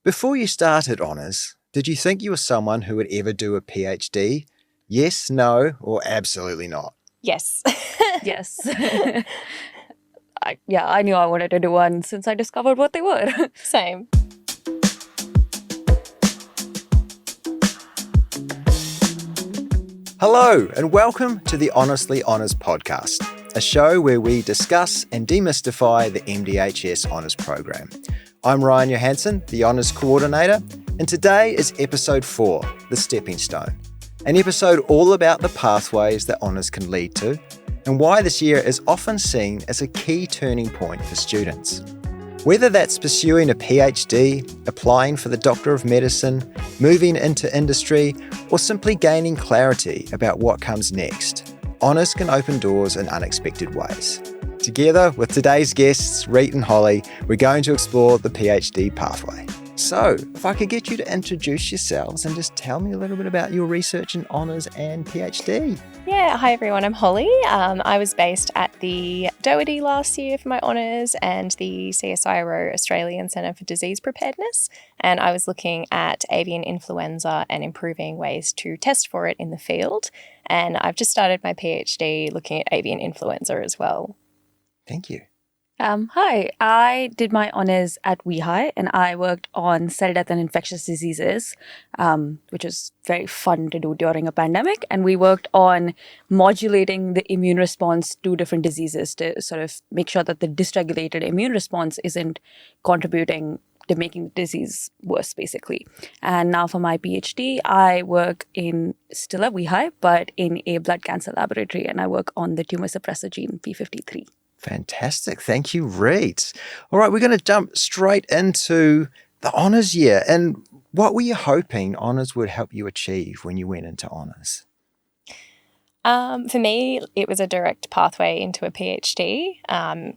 Before you started honours, did you think you were someone who would ever do a PhD? Yes, no, or absolutely not? Yes. Yes. I knew I wanted to do one since I discovered what they were. Same. Hello, and welcome to the Honestly Honours podcast, a show where we discuss and demystify the MDHS Honours program. I'm Ryan Johansson, the Honours Coordinator, and today is episode 4, The Stepping Stone, an episode all about the pathways that honours can lead to, and why this year is often seen as a key turning point for students. Whether that's pursuing a PhD, applying for the Doctor of Medicine, moving into industry, or simply gaining clarity about what comes next, honours can open doors in unexpected ways. Together with today's guests, Reet and Holly, we're going to explore the PhD pathway. So, if I could get you to introduce yourselves and just tell me a little bit about your research in honours and PhD. Yeah, hi everyone, I'm Holly. I was based at the Doherty last year for my honours and the CSIRO Australian Centre for Disease Preparedness, and I was looking at avian influenza and improving ways to test for it in the field, and I've just started my PhD looking at avian influenza as well. Thank you. Hi, I did my honours at WeHi and I worked on cell death and infectious diseases, which was very fun to do during a pandemic. And we worked on modulating the immune response to different diseases to sort of make sure that the dysregulated immune response isn't contributing to making the disease worse, basically. And now for my PhD, I work still at WeHi, but in a blood cancer laboratory, and I work on the tumor suppressor gene P53. Fantastic. Thank you, Reet. All right, we're going to jump straight into the honours year. And what were you hoping honours would help you achieve when you went into honours? For me, it was a direct pathway into a PhD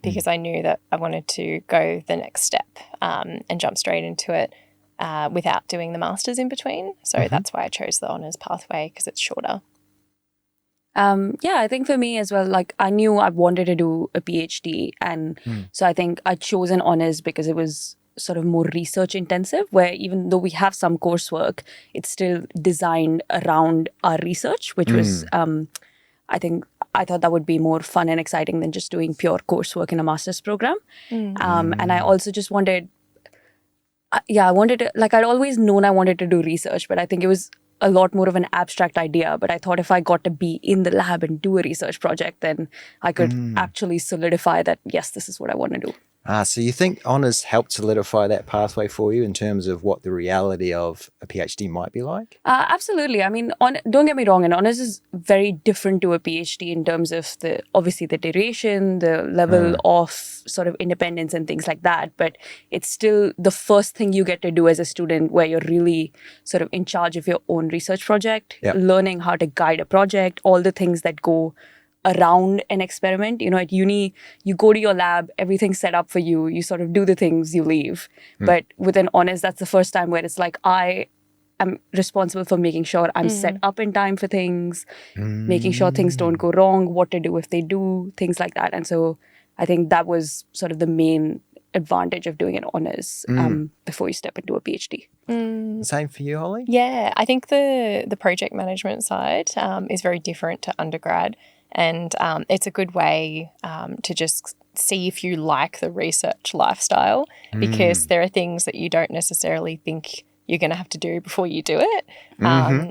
because I knew that I wanted to go the next step and jump straight into it without doing the master's in between. So that's why I chose the honours pathway, because it's shorter. I think for me as well, like I knew I wanted to do a PhD. And so I think I chose an honours because it was sort of more research intensive, where even though we have some coursework, it's still designed around our research, which was, I thought that would be more fun and exciting than just doing pure coursework in a master's program. And I also just wanted, I'd always known I wanted to do research, but I think it was a lot more of an abstract idea. But I thought if I got to be in the lab and do a research project, then I could actually solidify that, yes, this is what I want to do. So you think honours helped solidify that pathway for you in terms of what the reality of a PhD might be like? Absolutely. I mean, don't get me wrong, and honours is very different to a PhD in terms of obviously the duration, the level of sort of independence and things like that. But it's still the first thing you get to do as a student, where you're really sort of in charge of your own research project, learning how to guide a project, all the things that go around an experiment. You know, at uni, you go to your lab, everything's set up for you, you sort of do the things, you leave. But with an honours, that's the first time where it's like, I am responsible for making sure I'm set up in time for things, making sure things don't go wrong, what to do if they do, things like that. And so I think that was sort of the main advantage of doing an honours before you step into a PhD. Same for you, Holly? Yeah, I think the project management side is very different to undergrad. And it's a good way to just see if you like the research lifestyle, because there are things that you don't necessarily think you're going to have to do before you do it.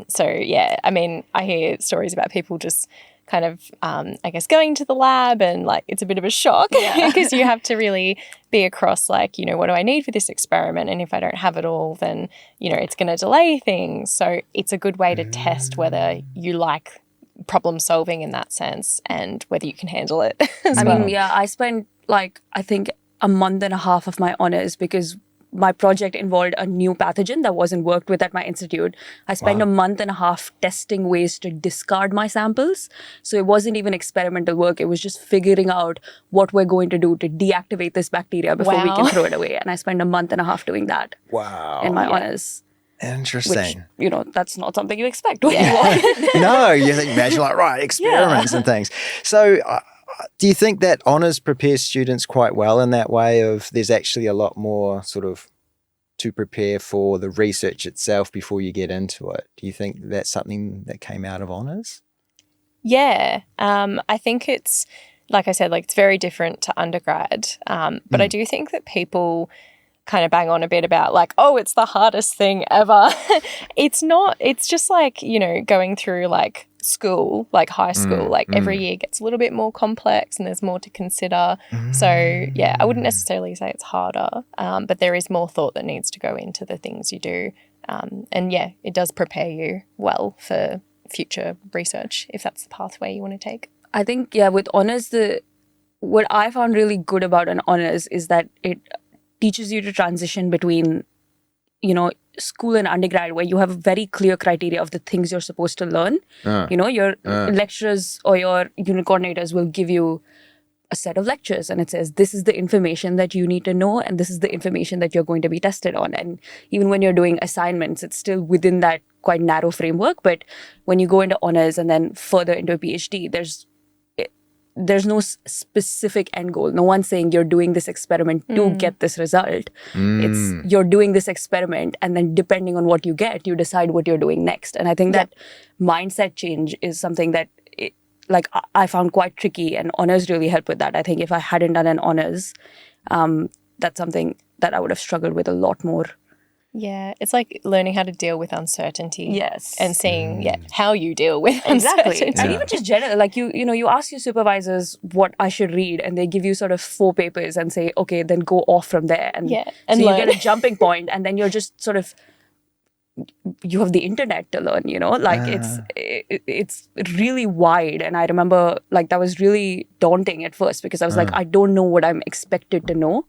So, yeah, I mean, I hear stories about people just kind of, I guess, going to the lab and like it's a bit of a shock because you have to really be across like, you know, what do I need for this experiment? And if I don't have it all, then, you know, it's going to delay things. So it's a good way to test whether you like problem solving in that sense and whether you can handle it as well. I mean, I spent I think a month and a half of my honours because my project involved a new pathogen that wasn't worked with at my institute. I spent a month and a half testing ways to discard my samples. So it wasn't even experimental work. It was just figuring out what we're going to do to deactivate this bacteria before we can throw it away. And I spent a month and a half doing that in my honours. Interesting. Which, you know, that's not something you expect when you walk in. No, you think, imagine like, right, experiments and things. So do you think that honours prepares students quite well in that way of there's actually a lot more sort of to prepare for the research itself before you get into it? Do you think that's something that came out of honours? Yeah, I think it's, like I said, like it's very different to undergrad. But I do think that people kind of bang on a bit about like, oh, it's the hardest thing ever. It's not. It's just like, you know, going through like school, like high school, like every year gets a little bit more complex and there's more to consider. So yeah, I wouldn't necessarily say it's harder, but there is more thought that needs to go into the things you do. And yeah, it does prepare you well for future research if that's the pathway you want to take. I think, yeah, with honours, what I found really good about an honours is that it teaches you to transition between, you know, school and undergrad, where you have a very clear criteria of the things you're supposed to learn. You know, your lecturers or your unit coordinators will give you a set of lectures and it says, this is the information that you need to know and this is the information that you're going to be tested on. And even when you're doing assignments, it's still within that quite narrow framework. But when you go into honours and then further into a PhD, there's no specific end goal. No one's saying you're doing this experiment to get this result. It's you're doing this experiment and then depending on what you get, you decide what you're doing next. And I think that mindset change is something that I found quite tricky, and honours really helped with that. I think if I hadn't done an honours, that's something that I would have struggled with a lot more. Yeah, it's like learning how to deal with uncertainty. Yes. And seeing how you deal with uncertainty. And even just general, like you know, you ask your supervisors what I should read and they give you sort of 4 papers and say, okay, then go off from there. And and so learn. you get a jumping point and then you're just sort of, you have the internet to learn, you know, like it's really wide. And I remember like that was really daunting at first because I was like, I don't know what I'm expected to know.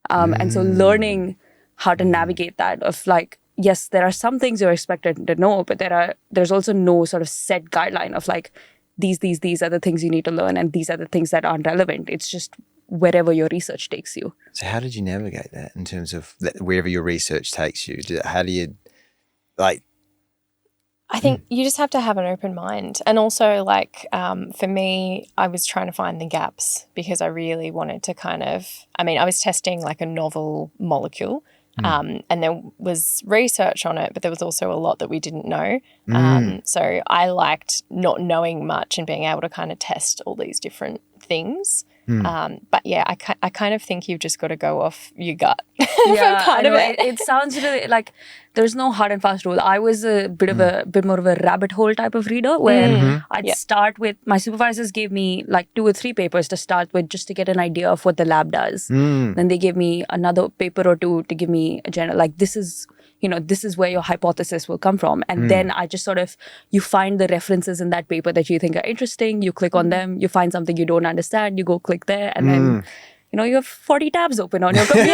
And so learning how to navigate that of like, yes, there are some things you're expected to know, but there's also no sort of set guideline of like, these are the things you need to learn and these are the things that aren't relevant. It's just wherever your research takes you. So how did you navigate that in terms of wherever your research takes you? How do you, like... I think you just have to have an open mind. And also, like, for me, I was trying to find the gaps because I really wanted to I was testing like a novel molecule. And there was research on it, but there was also a lot that we didn't know. So I liked not knowing much and being able to kind of test all these different things. But yeah, I kind of think you've just got to go off your gut. Yeah, part of it. It sounds really like there's no hard and fast rule. I was a bit more of a rabbit hole type of reader where I'd start with, my supervisors gave me like 2 or 3 papers to start with just to get an idea of what the lab does. Then they gave me another paper or 2 to give me a general, like this is where your hypothesis will come from. And then I just sort of, you find the references in that paper that you think are interesting, you click on them, you find something you don't understand, you go click there, and then, you know, you have 40 tabs open on your computer.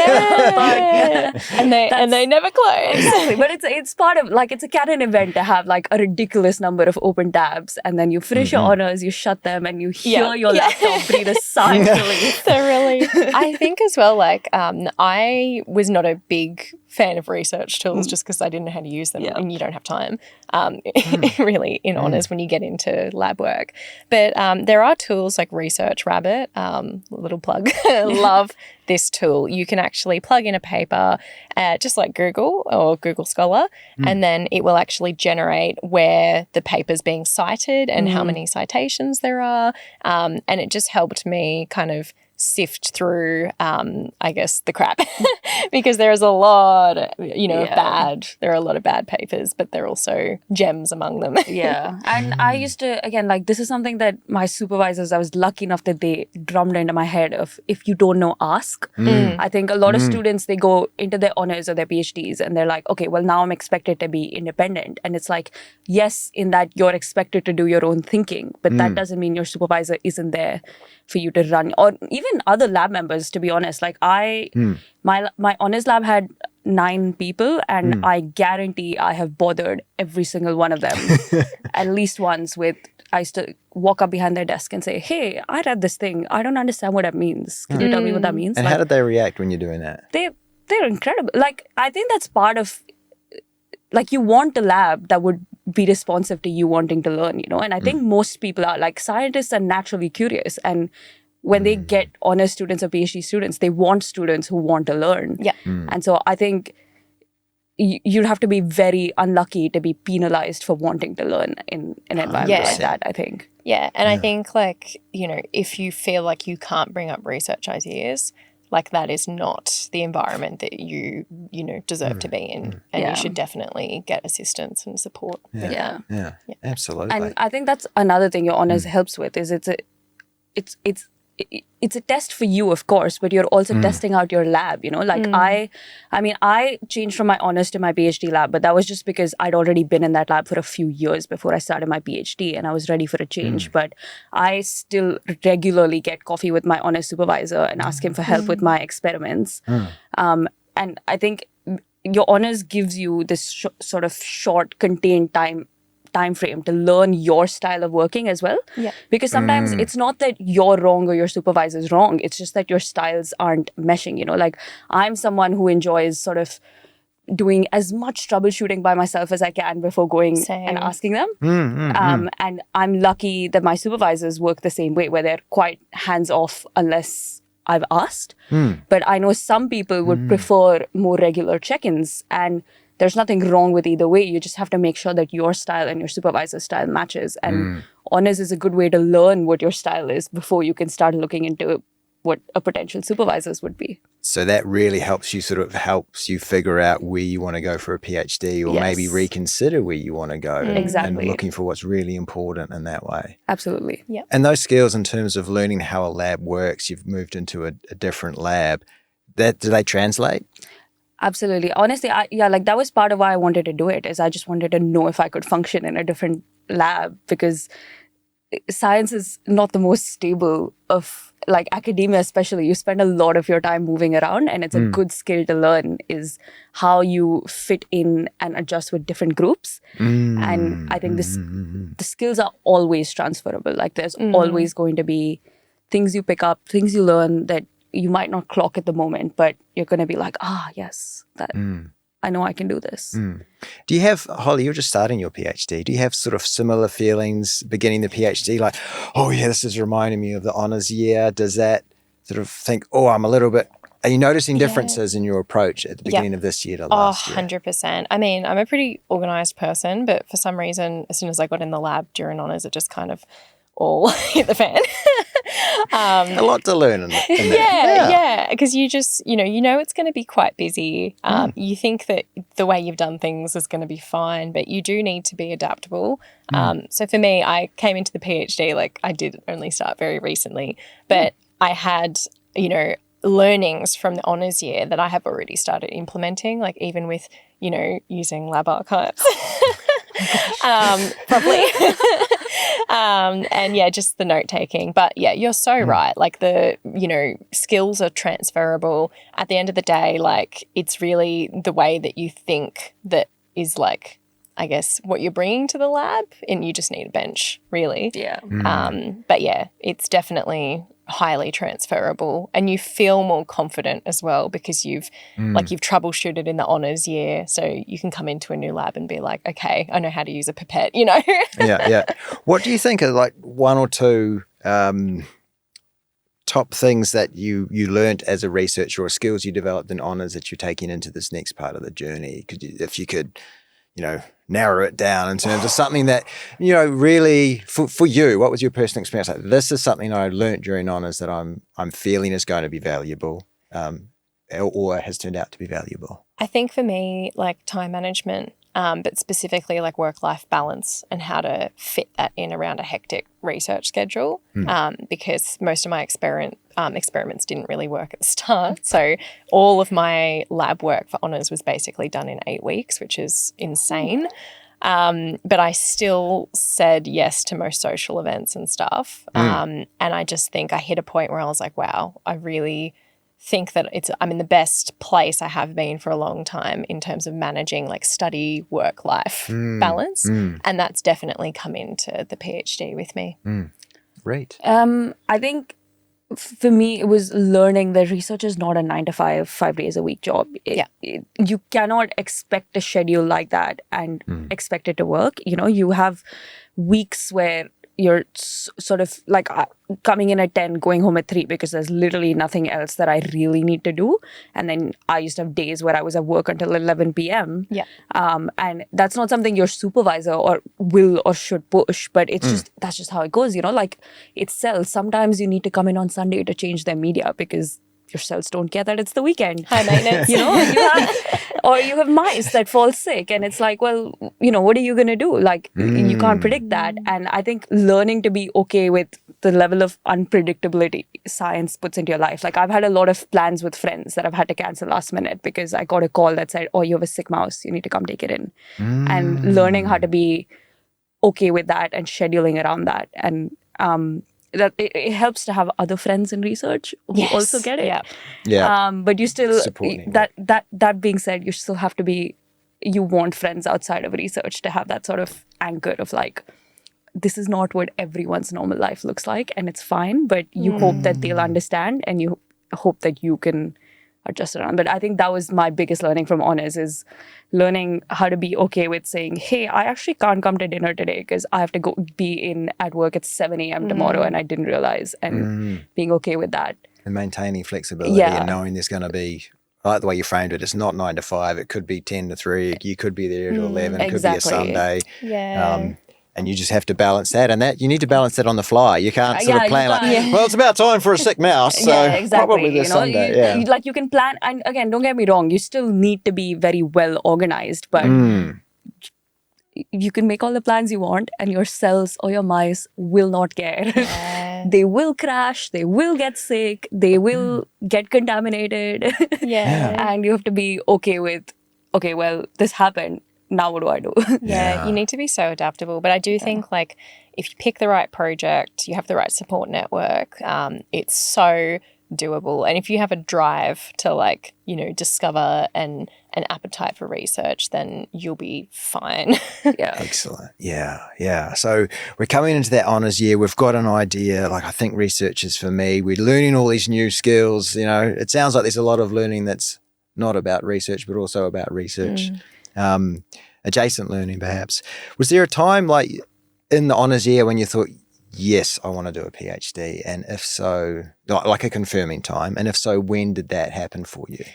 and they never close. Exactly. But it's part of, like, it's a canon event to have like a ridiculous number of open tabs, and then you finish your honours, you shut them, and you hear your laptop breathe a sigh of relief. So really, I think as well, like, I was not a big fan of research tools just because I didn't know how to use them, and you don't have time really in honours when you get into lab work. But there are tools like Research Rabbit, little plug, love this tool. You can actually plug in a paper just like Google or Google Scholar, and then it will actually generate where the paper's being cited and how many citations there are, and it just helped me kind of sift through, I guess, the crap because there is a lot, there are a lot of bad papers, but there are also gems among them. And I used to, again, like this is something that my supervisors, I was lucky enough that they drummed into my head of, if you don't know, ask. I think a lot of students, they go into their honours or their PhDs and they're like, okay, well, now I'm expected to be independent. And it's like, yes, in that you're expected to do your own thinking, but that doesn't mean your supervisor isn't there for you to run, or even other lab members, to be honest. Like my honours lab had 9 people, and I guarantee I have bothered every single one of them at least once with, I used to walk up behind their desk and say, hey, I read this thing, I don't understand what that means, can you tell me what that means? And like, how did they react when you're doing that? They're incredible. Like, I think that's part of, like, you want a lab that would be responsive to you wanting to learn, you know? And I think most people are, like, scientists are naturally curious. And when they get honours students or PhD students, they want students who want to learn. And so I think you'd have to be very unlucky to be penalized for wanting to learn in an environment like that, I think. Yeah. And I think, like, you know, if you feel like you can't bring up research ideas, like that is not the environment that you know, deserve to be in. And you should definitely get assistance and support with that. Yeah, absolutely. And I think that's another thing your honors helps with is it's a test for you, of course, but you're also testing out your lab, you know, like I mean, I changed from my honors to my PhD lab, but that was just because I'd already been in that lab for a few years before I started my PhD and I was ready for a change. But I still regularly get coffee with my honors supervisor and ask him for help with my experiments. And I think your honors gives you this sort of short, contained time frame to learn your style of working as well. Yeah. Because sometimes it's not that you're wrong or your supervisor is wrong. It's just that your styles aren't meshing, you know. Like I'm someone who enjoys sort of doing as much troubleshooting by myself as I can before going and asking them. And I'm lucky that my supervisors work the same way, where they're quite hands-off unless I've asked. But I know some people would prefer more regular check-ins, and there's nothing wrong with either way. You just have to make sure that your style and your supervisor's style matches. And honors is a good way to learn what your style is before you can start looking into what a potential supervisor's would be. So that really helps you figure out where you want to go for a PhD, or maybe reconsider where you want to go. Exactly. And looking for what's really important in that way. Absolutely. Yeah. And those skills in terms of learning how a lab works, you've moved into a different lab. Do they translate? Absolutely. Honestly, that was part of why I wanted to do it, is I just wanted to know if I could function in a different lab, because science is not the most stable of, like academia especially. You spend a lot of your time moving around, and it's a good skill to learn is how you fit in and adjust with different groups. And I think the skills are always transferable. Like there's always going to be things you pick up, things you learn that you might not clock at the moment, but you're going to be like, yes, that I know I can do this. Do you have, Holly, you're just starting your PhD. Do you have sort of similar feelings beginning the PhD? Like, oh yeah, this is reminding me of the honours year. Does that sort of think, are you noticing differences in your approach at the beginning of this year to last year? 100%. I mean, I'm a pretty organised person, but for some reason, as soon as I got in the lab during honours, it just kind of all hit the fan. A lot to learn in that. Yeah, because you just, you know it's going to be quite busy. You think that the way you've done things is going to be fine, but you do need to be adaptable. So for me, I came into the PhD, like I did only start very recently, but I had, learnings from the honours year that I have already started implementing, like even with, using lab archives. Probably. And yeah, just the note taking. But yeah, you're so right. Like the, skills are transferable. At the end of the day, like it's really the way that you think that is like, I guess, what you're bringing to the lab, and you just need a bench, really. Yeah. But yeah, it's definitely highly transferable, and you feel more confident as well because you've troubleshooted in the honours year, so you can come into a new lab and be like, okay, I know how to use a pipette, Yeah. What do you think are like one or two top things that you learned as a researcher, or skills you developed in honours that you're taking into this next part of the journey? If you could narrow it down in terms of something that, really for you, what was your personal experience like? This is something I learned during honours that I'm feeling is going to be valuable, or has turned out to be valuable. I think for me, like time management, but specifically like work-life balance and how to fit that in around a hectic research schedule, because most of my experiments didn't really work at the start. So all of my lab work for honours was basically done in 8 weeks, which is insane. But I still said yes to most social events and stuff. And I just think I hit a point where I was like, wow, I really think that I'm in the best place I have been for a long time in terms of managing like study, work, life balance. And that's definitely come into the PhD with me. Great. I think for me, it was learning that research is not a 9 to 5, 5 days a week job. You cannot expect a schedule like that and expect it to work. You have weeks where you're sort of like coming in at 10, going home at 3 because there's literally nothing else that I really need to do. And then I used to have days where I was at work until 11 p.m. Yeah. And that's not something your supervisor or will or should push, but it's just, that's just how it goes, like it's sales. Sometimes you need to come in on Sunday to change their media because your cells don't care that it's the weekend. High maintenance. Or you have mice that fall sick, and it's like, well, what are you going to do? Like, you can't predict that. And I think learning to be okay with the level of unpredictability science puts into your life. Like, I've had a lot of plans with friends that I've had to cancel last minute because I got a call that said, oh, you have a sick mouse, you need to come take it in. And learning how to be okay with that and scheduling around that. And that it helps to have other friends in research who also get it. Yeah. But you still, Supporting that being said, you still have to be, you want friends outside of research to have that sort of anchor of like, this is not what everyone's normal life looks like, and it's fine, but you hope that they'll understand, and you hope that you can adjust around. But I think that was my biggest learning from honors, is learning how to be okay with saying, hey, I actually can't come to dinner today because I have to go be in at work at 7 a.m. tomorrow and I didn't realize, and being okay with that. And maintaining flexibility and knowing there's going to be, I like the way you framed it, it's not 9 to 5, it could be 10 to 3, you could be there till 11, it could be a Sunday. Yeah. And you just have to balance that, and that you need to balance that on the fly. You can't sort of plan well, it's about time for a sick mouse, so probably this Sunday. You can plan, and again, don't get me wrong, you still need to be very well organized, but you can make all the plans you want, and your cells or your mice will not care. Yeah. They will crash, they will get sick, they will get contaminated. And you have to be okay with, okay, well, this happened. Now what do I do? You need to be so adaptable. But I do think, like, if you pick the right project, you have the right support network, it's so doable. And if you have a drive to, like, discover and an appetite for research, then you'll be fine. Excellent. Yeah. So we're coming into that honours year. We've got an idea. Like, I think research is for me. We're learning all these new skills. It sounds like there's a lot of learning that's not about research, but also about research. Adjacent learning, perhaps. Was there a time, like, in the honours year when you thought, yes, I want to do a PhD? And if so, like a confirming time, and if so, when did that happen for you?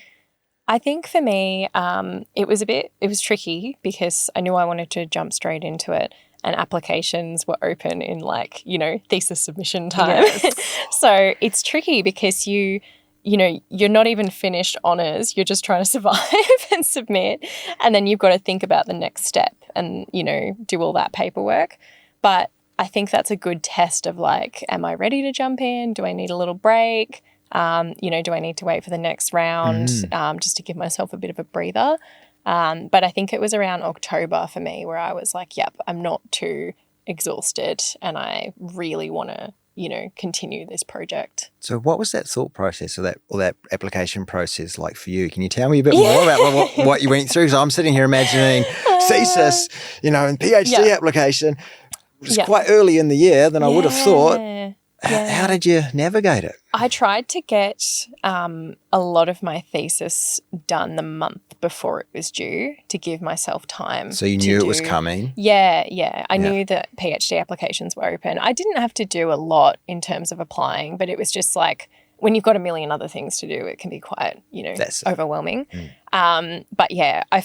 I think for me, it was tricky because I knew I wanted to jump straight into it, and applications were open in, like, thesis submission time. So it's tricky because you're not even finished honours, you're just trying to survive and submit, and then you've got to think about the next step and, do all that paperwork. But I think that's a good test of, like, am I ready to jump in? Do I need a little break? Do I need to wait for the next round just to give myself a bit of a breather? But I think it was around October for me where I was like, yep, I'm not too exhausted and I really want to continue this project. So what was that thought process or that application process like for you? Can you tell me a bit more about what you went through? Because I'm sitting here imagining thesis, and PhD application. It was quite early in the year than I would have thought. How did you navigate it? I tried to get a lot of my thesis done the month before it was due to give myself time. So you knew it was coming? Yeah. I knew that PhD applications were open. I didn't have to do a lot in terms of applying, but it was just like, when you've got a million other things to do, it can be quite, overwhelming. But yeah, I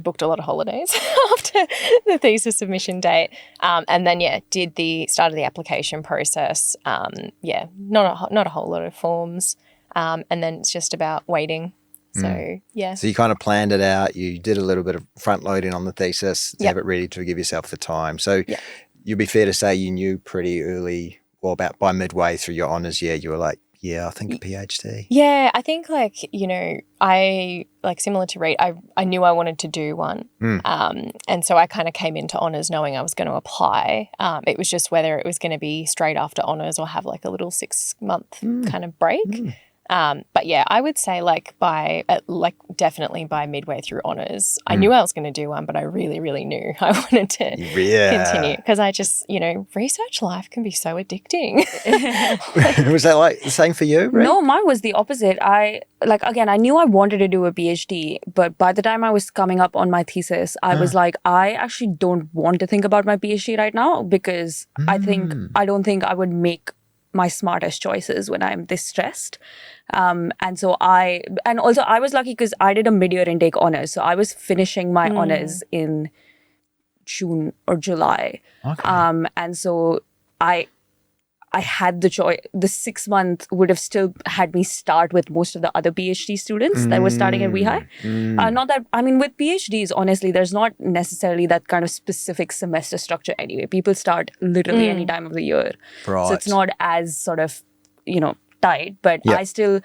booked a lot of holidays after the thesis submission date. And then, did the start of the application process. Not a whole lot of forms. And then it's just about waiting. So, So you kind of planned it out. You did a little bit of front loading on the thesis to have it ready to give yourself the time. So you'd be fair to say you knew pretty early, well, about by midway through your honours year, you were like, I think a PhD. Yeah, I think I similar to Reid, I knew I wanted to do one. And so I kind of came into honours knowing I was going to apply. It was just whether it was going to be straight after honours or have like a little 6-month kind of break. But yeah, I would say definitely by midway through honours, I knew I was going to do one, but I really, really knew I wanted to continue because I just, research life can be so addicting. Was that like the same for you, Ray? No, mine was the opposite. I knew I wanted to do a PhD, but by the time I was coming up on my thesis, I was like, I actually don't want to think about my PhD right now because I don't think I would make my smartest choices when I'm this stressed. And also I was lucky because I did a mid-year intake honors. So I was finishing my honors in June or July. Okay. And so I had the choice. The 6 month would have still had me start with most of the other PhD students that were starting at WeHi. With PhDs, honestly, there's not necessarily that kind of specific semester structure anyway. People start literally any time of the year. Right. So it's not as sort of, tight, but I still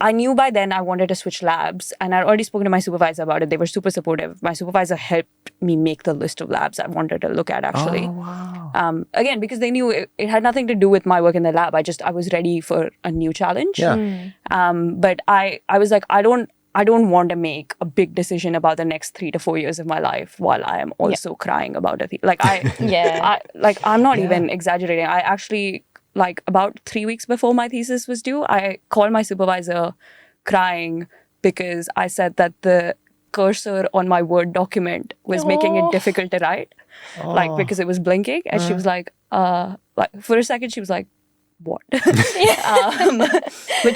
I knew by then I wanted to switch labs and I'd already spoken to my supervisor about it. They were super supportive. My supervisor helped me make the list of labs I wanted to look at actually. Oh, wow. Again, because they knew it had nothing to do with my work in the lab. I was ready for a new challenge. Yeah. But I was like, I don't want to make a big decision about the next 3 to 4 years of my life while I am also crying about it. I'm not even exaggerating. I actually, about 3 weeks before my thesis was due, I called my supervisor crying because I said that the cursor on my Word document was making it difficult to write, because it was blinking. And she was like, for a second, she was like, what? But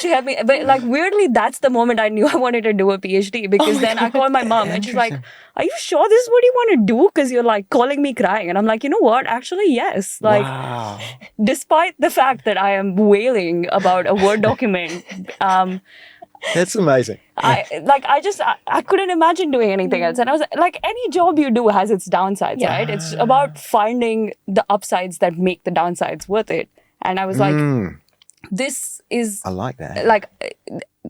she had me, but weirdly, that's the moment I knew I wanted to do a PhD because then I called my mom and she's like, are you sure this is what you want to do? Because you're calling me crying. And I'm like, you know what? Actually, yes. Wow. Despite the fact that I am wailing about a Word document, That's amazing. I couldn't imagine doing anything else. And I was like, any job you do has its downsides, right? It's about finding the upsides that make the downsides worth it. And I was like, this is... I like that.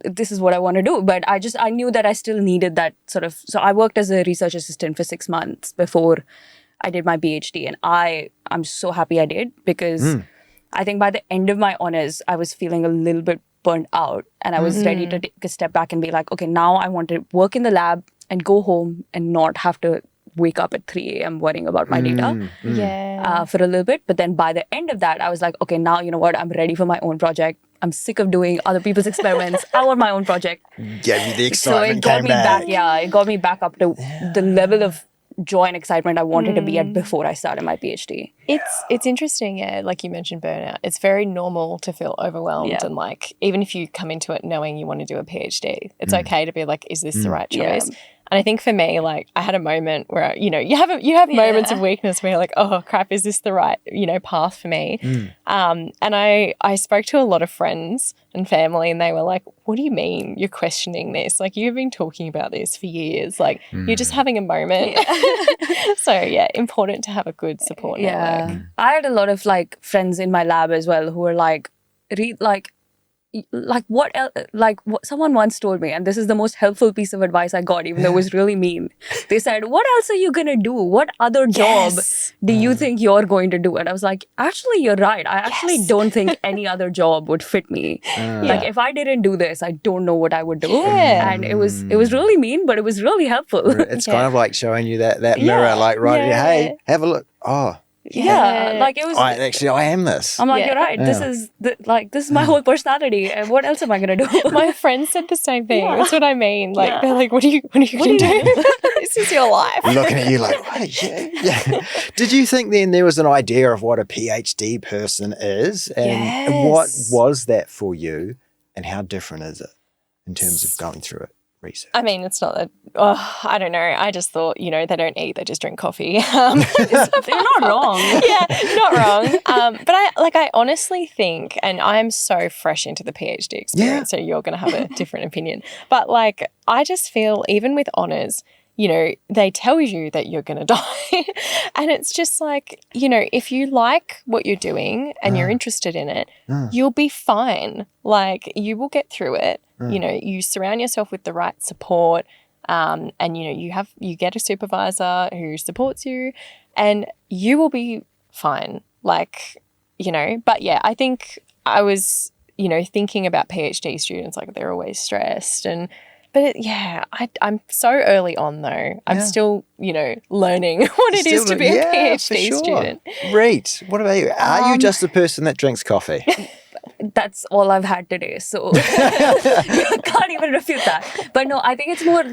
This is what I want to do. But I knew that I still needed that sort of... So I worked as a research assistant for 6 months before I did my PhD. And I'm so happy I did because I think by the end of my honors, I was feeling a little bit burnt out. And I was ready to take a step back and be like, okay, now I want to work in the lab and go home and not have to wake up at 3 a.m. worrying about my data for a little bit. But then by the end of that, I was like, okay, now you know what? I'm ready for my own project. I'm sick of doing other people's experiments. I want my own project. Gave you the excitement. So it got me back. Yeah, it got me back up to the level of joy and excitement I wanted to be at before I started my PhD. It's interesting, like you mentioned burnout. It's very normal to feel overwhelmed and even if you come into it knowing you want to do a PhD, it's okay to be like, is this the right choice? And I think for me, I had a moment where, you have moments of weakness where you're like, oh crap, is this the right, path for me? And I spoke to a lot of friends and family and they were like, what do you mean you're questioning this? You've been talking about this for years. You're just having a moment. So important to have a good support network. I had a lot of friends in my lab as well who were what else, what someone once told me, and this is the most helpful piece of advice I got, even though it was really mean. They said, what else are you going to do? What other job do you think you're going to do? And I was like, actually, you're right. I actually don't think any other job would fit me. If I didn't do this, I don't know what I would do. And it was really mean, but it was really helpful. It's kind of like showing you that mirror, hey, have a look. Oh, it was. I am this. I'm like, you're right. This is my whole personality. And what else am I gonna do? My friends said the same thing. That's what I mean. They're like, what are you gonna do? This is your life. Looking at you like, what? Yeah. Did you think then there was an idea of what a PhD person is, and what was that for you, and how different is it in terms of going through it? Research. I mean, it's not that, I don't know. I just thought, they don't eat, they just drink coffee. They're not wrong. Not wrong. But I honestly think, and I'm so fresh into the PhD experience, so you're going to have a different opinion. But I just feel even with honours, they tell you that you're going to die. And it's just if you like what you're doing and you're interested in it, you'll be fine. You will get through it. You surround yourself with the right support, and you get a supervisor who supports you, and you will be fine. But I think I was, thinking about PhD students, like they're always stressed. But I'm so early on though. I'm still, learning what it is to be a PhD student. Reet, what about you? Are you just a person that drinks coffee? That's all I've had today. So I can't even refute that. But no, I think it's more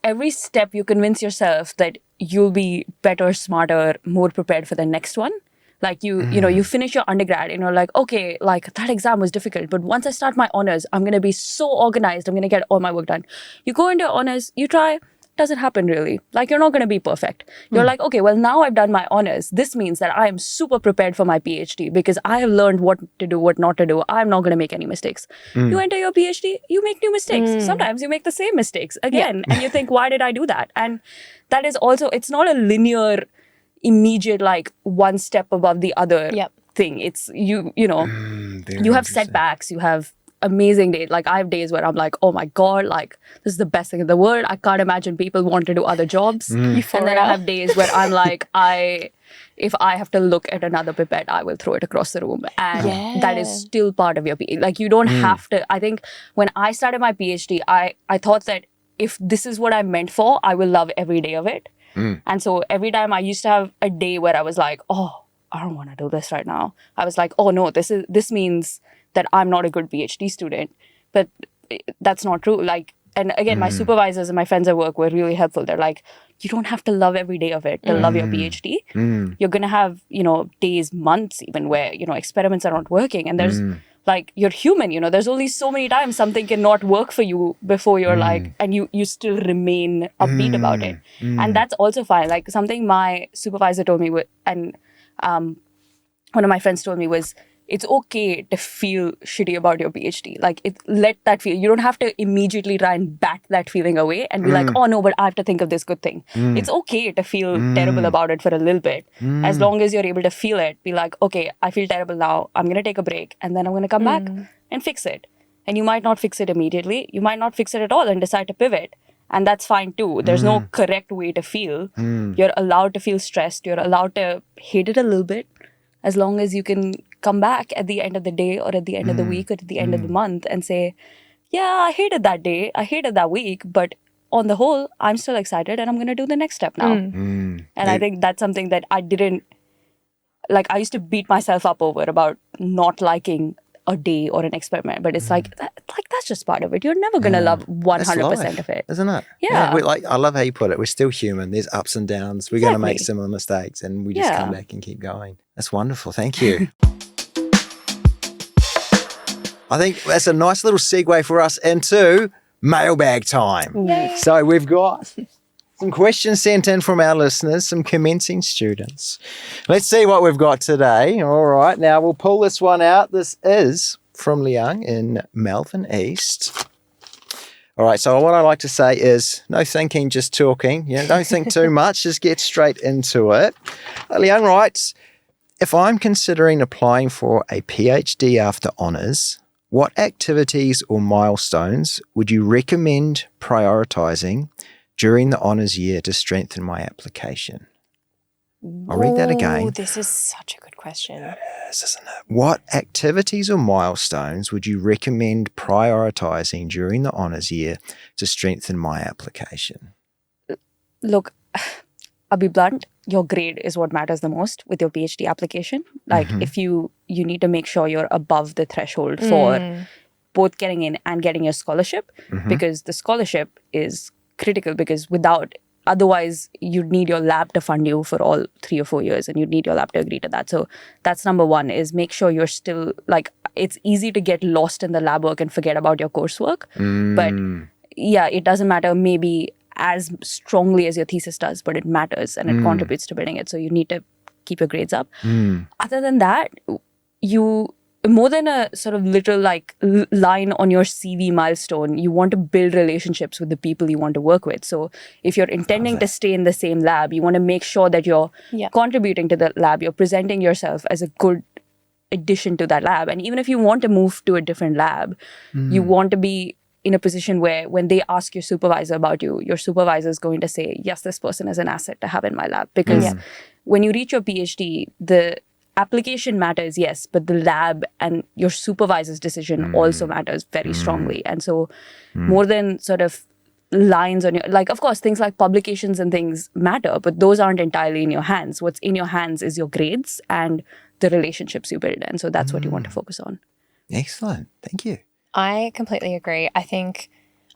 every step you convince yourself that you'll be better, smarter, more prepared for the next one. Like you finish your undergrad and you're like, okay, like that exam was difficult, but once I start my honors, I'm going to be so organized. I'm going to get all my work done. You go into honors, you try, doesn't happen really. Like you're not going to be perfect. You're like, okay, well now I've done my honors. This means that I am super prepared for my PhD because I have learned what to do, what not to do. I'm not going to make any mistakes. You enter your PhD, you make new mistakes. Sometimes you make the same mistakes again. And you think, why did I do that? And that is also, it's not a linear immediate like one step above the other thing. It's you have setbacks, you have amazing days. Like I have days where I'm like, oh my god, like this is the best thing in the world. I can't imagine people want to do other jobs. And then I have days where I'm like, if I have to look at another pipette, I will throw it across the room. And that is still part of your PhD. Like you don't have to. I think when I started my PhD, I thought that if this is what I'm meant for, I will love every day of it. And so every time I used to have a day where I was like, oh, I don't want to do this right now. I was like, oh no, this means that I'm not a good PhD student. But that's not true. Like, and again, my supervisors and my friends at work were really helpful. They're like, you don't have to love every day of it to love your PhD. You're going to have, days, months even where, experiments are not working. And there's like, you're human, there's only so many times something cannot work for you before you're like, and you still remain upbeat about it. And that's also fine. Like something my supervisor told me, and one of my friends told me was, it's okay to feel shitty about your PhD. Like, let that feel. You don't have to immediately try and bat that feeling away and be like, oh no, but I have to think of this good thing. It's okay to feel terrible about it for a little bit. As long as you're able to feel it, be like, okay, I feel terrible now. I'm going to take a break and then I'm going to come back and fix it. And you might not fix it immediately. You might not fix it at all and decide to pivot. And that's fine too. There's no correct way to feel. You're allowed to feel stressed. You're allowed to hate it a little bit. As long as you can come back at the end of the day or at the end of the week or at the end of the month and say, yeah, I hated that day, I hated that week, but on the whole, I'm still excited and I'm going to do the next step now. And I think that's something that I didn't, like I used to beat myself up over about not liking a day or an experiment, but it's like that's just part of it. You're never going to love 100% of it. Isn't it? Yeah. I love how you put it. We're still human. There's ups and downs. We're going to make similar mistakes and we just come back and keep going. That's wonderful. Thank you. I think that's a nice little segue for us into mailbag time. Yay. So we've got some questions sent in from our listeners, some commencing students. Let's see what we've got today. All right. Now we'll pull this one out. This is from Liang in Melbourne East. All right. So what I like to say is no thinking, just talking. Don't think too much. Just get straight into it. Liang writes, if I'm considering applying for a PhD after honours, what activities or milestones would you recommend prioritising during the honours year to strengthen my application? I'll read that again. This is such a good question. Yes, isn't it? What activities or milestones would you recommend prioritising during the honours year to strengthen my application? Look, I'll be blunt, your grade is what matters the most with your PhD application. Like if you need to make sure you're above the threshold for both getting in and getting your scholarship, because the scholarship is critical, because otherwise you'd need your lab to fund you for all 3 or 4 years and you'd need your lab to agree to that. So that's number one, is make sure you're still, like, it's easy to get lost in the lab work and forget about your coursework. But yeah, it doesn't matter maybe as strongly as your thesis does, but it matters and it contributes to building it. So you need to keep your grades up. Other than that, you, more than a sort of literal like line on your CV milestone, you want to build relationships with the people you want to work with. So if you're intending to stay in the same lab, you want to make sure that you're contributing to the lab, you're presenting yourself as a good addition to that lab. And even if you want to move to a different lab, you want to be in a position where when they ask your supervisor about you, your supervisor is going to say, yes, this person is an asset to have in my lab. Because when you reach your PhD, the application matters, yes, but the lab and your supervisor's decision also matters very strongly. And so more than sort of lines on your, like, of course, things like publications and things matter, but those aren't entirely in your hands. What's in your hands is your grades and the relationships you build. And so that's what you want to focus on. Excellent. Thank you. I completely agree. I think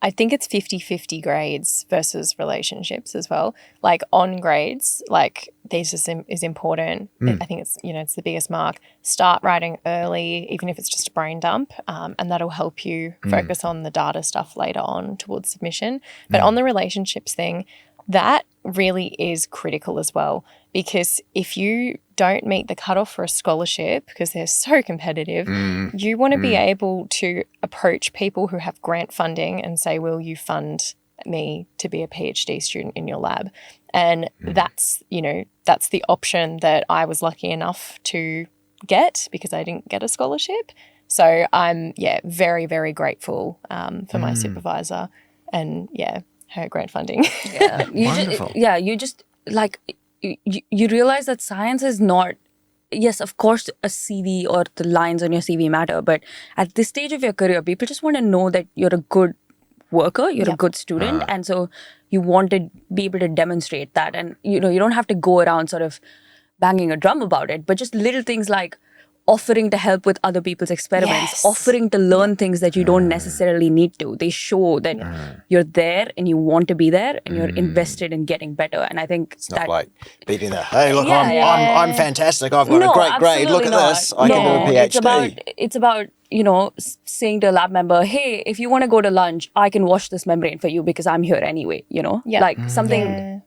it's 50-50 grades versus relationships as well. Like on grades, like this is important. I think it's, it's the biggest mark. Start writing early, even if it's just a brain dump, and that'll help you focus on the data stuff later on towards submission. But on the relationships thing, that really is critical as well, because if you don't meet the cutoff for a scholarship, because they're so competitive, you want to be able to approach people who have grant funding and say, will you fund me to be a PhD student in your lab? And that's the option that I was lucky enough to get, because I didn't get a scholarship. So I'm, very, very grateful for my supervisor and, her grant funding. Yeah, Wonderful. You just like you realize that science is not. Yes, of course, a CV or the lines on your CV matter, but at this stage of your career, people just want to know that you're a good worker, you're a good student, and so you want to be able to demonstrate that. And you don't have to go around sort of banging a drum about it, but just little things like offering to help with other people's experiments, offering to learn things that you don't necessarily need to. They show that you're there and you want to be there and you're invested in getting better. And I think it's not like beating the, hey, look, I'm fantastic. I've got no, a great grade. Look at not. this. I can do a PhD. It's about, saying to a lab member, hey, if you want to go to lunch, I can wash this membrane for you because I'm here anyway, like something.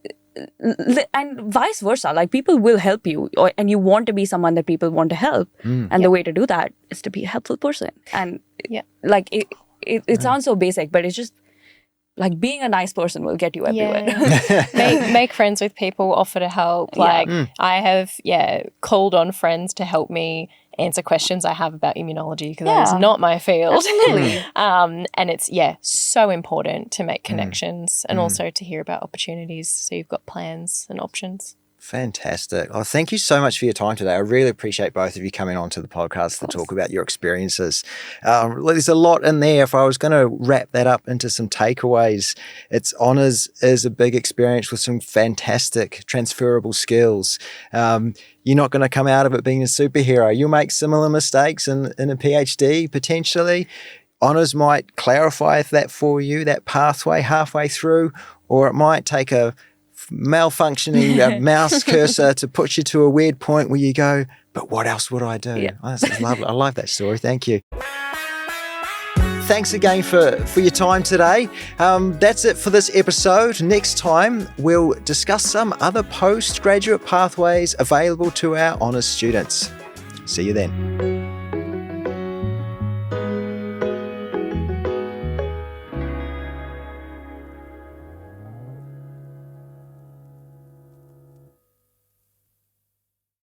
And vice versa, like people will help you, and you want to be someone that people want to help, and the way to do that is to be a helpful person. And like it sounds so basic, but it's just like being a nice person will get you everywhere. make friends with people, offer to help. Like I have called on friends to help me answer questions I have about immunology, because that is not my field. Absolutely. And it's so important to make connections and also to hear about opportunities, so you've got plans and options. Fantastic. Oh, thank you so much for your time today. I really appreciate both of you coming on to the podcast to talk about your experiences. There's a lot in there. If I was going to wrap that up into some takeaways, it's honours is a big experience with some fantastic transferable skills. You're not going to come out of it being a superhero. You'll make similar mistakes in a PhD potentially. Honours might clarify that for you, that pathway halfway through, or it might take a malfunctioning mouse cursor to push you to a weird point where you go, but what else would I do? Oh, that's lovely. I love that story. Thank you. Thanks again for your time today. That's it for this episode. Next time, we'll discuss some other postgraduate pathways available to our honours students. See you then.